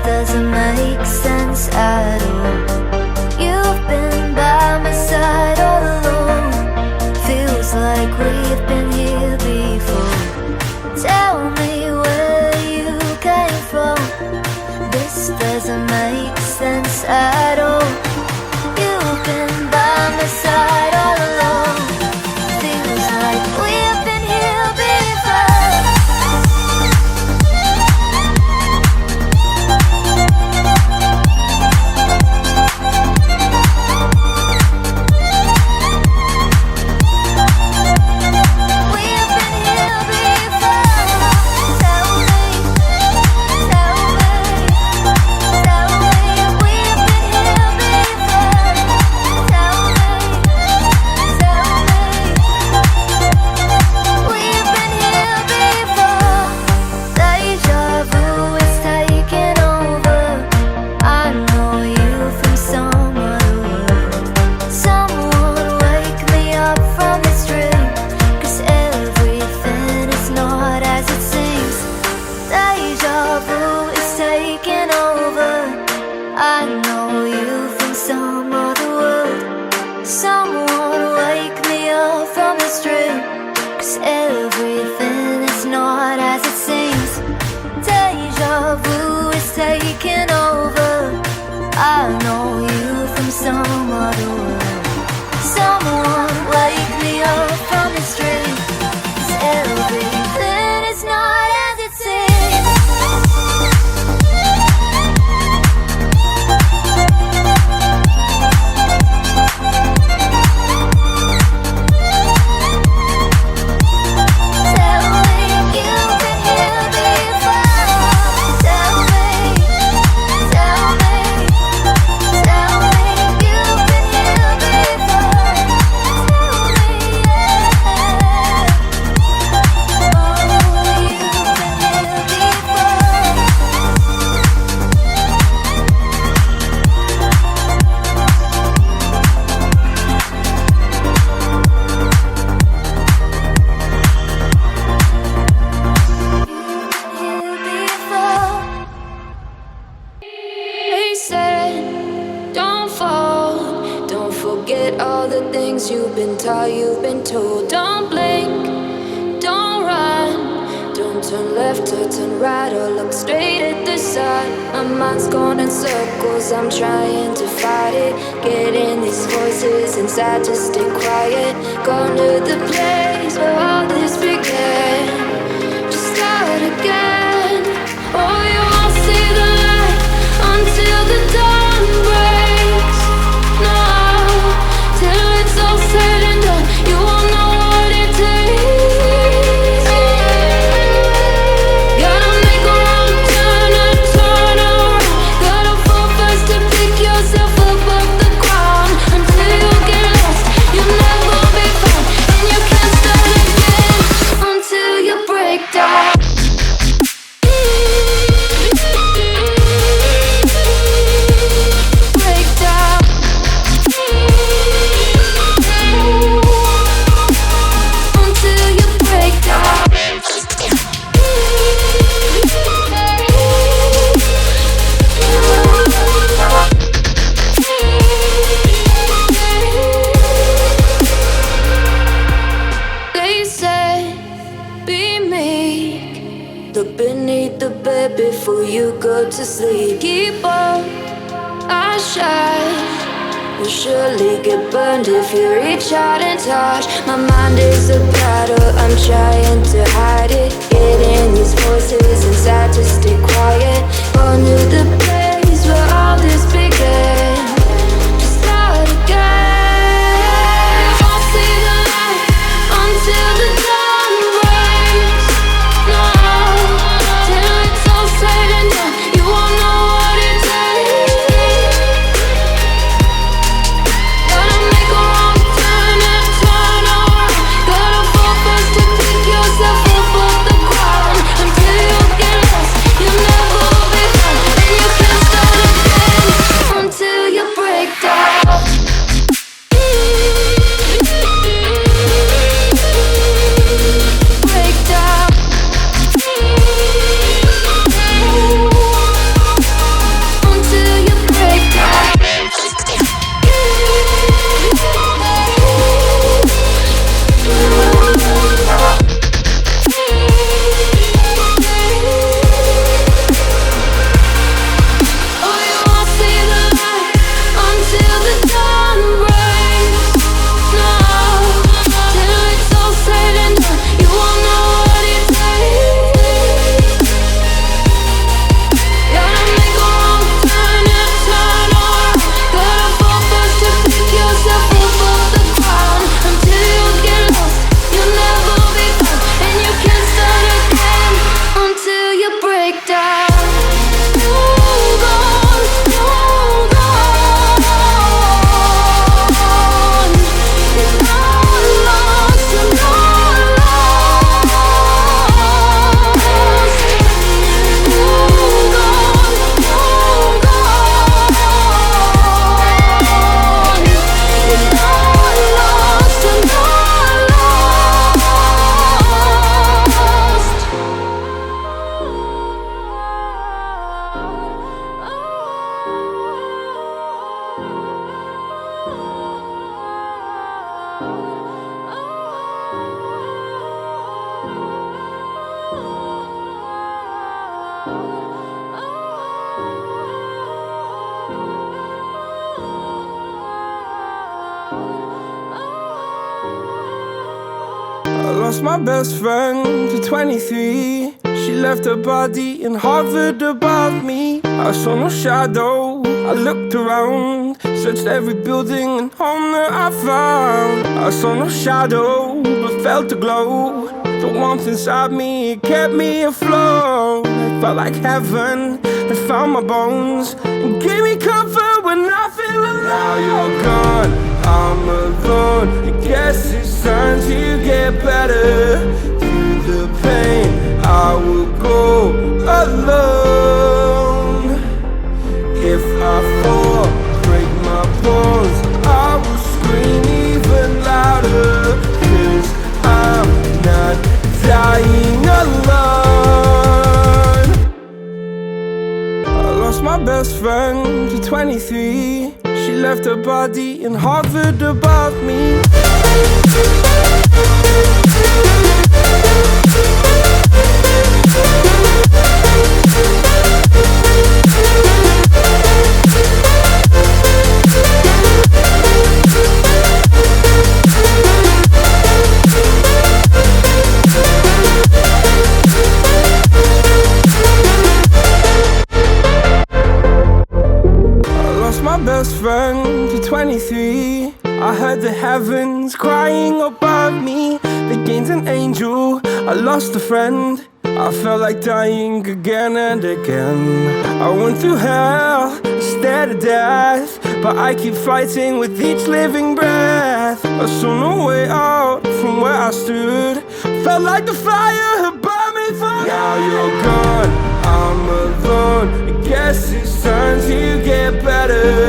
doesn't make sense at all. You've been by my side all along. Feels like we've been here before. Tell me where you came from. This doesn't make sense at all. You've been by my side all along. Feels like we've been here before. We've been here before. Tell me, tell me, tell me we've been here before. Tell me, we've been here before. Deja vu is taking over. I know you from some other world. Someone wake me up from this dream, 'cause everything is not as it seems. Deja vu is taking over. I know you from some other world. Someone wake me up from this dream, 'cause everything is not as it seems. Deja vu is taking over. I know you from some other world. Someone wake me up from this dream, 'cause everything is not as it seems. Tell me you've been here before. Tell me, tell me, tell me you've been here before. Tell me, yeah. Oh, you've been here before. Here before. They said, don't fall. Don't forget all the things you've been taught, you've been told. Don't blink, don't run. Don't turn left or turn right or look straight at the sun. My mind's going in circles, I'm trying to fight it. Getting these voices inside to stay quiet. Gone to the place where all this began. Just start again. Oh, you won't see the light until the dawn breaks. No, till it's all said and done, you won't know what it takes. Gotta make a wrong turn and turn around. Gotta fall fast to pick yourself up off the ground. Until you get lost, you'll never be found, and you can't start again until you break down. Break down. Until you break down. They say, be meek. Look beneath the bed before you go to sleep. Keep on, I shine. You'll surely get burned if you reach out and touch. My mind is a battle, I'm trying to hide it. Getting these voices inside to stay quiet. Gone to the place where all this began. Just start again. You won't see the light until the dawn breaks. No, till it's all said and done, you won't know what it takes. Gotta make a wrong turn and turn around. Gotta fall fast to pick yourself up off the ground. Until you get lost, you'll never be found, and you can't start again. lost my best friend to 23. She left her body and hovered above me. I saw no shadow, I looked around, searched every building and home that I found. I saw no shadow, but felt a glow. The warmth inside me, it kept me afloat. It felt like heaven had found my bones and gave me comfort when I feel alone. Now you're gone, I'm alone. I guess it's time to get better. Through the pain, I will go alone. If I fall, break my bones, I will scream even louder. 'Cause I'm not dying alone. I lost my best friend to 23. She left her body and hovered above me. My best friend to 23. I heard the heavens crying above me. They gained an angel, I lost a friend. I felt like dying again and again. I went through hell, stared at death, but I keep fighting with each living breath. I saw no way out from where I stood. Felt like the fire had burned me through. Now you're gone, I'm alone. I guess it's time to get better.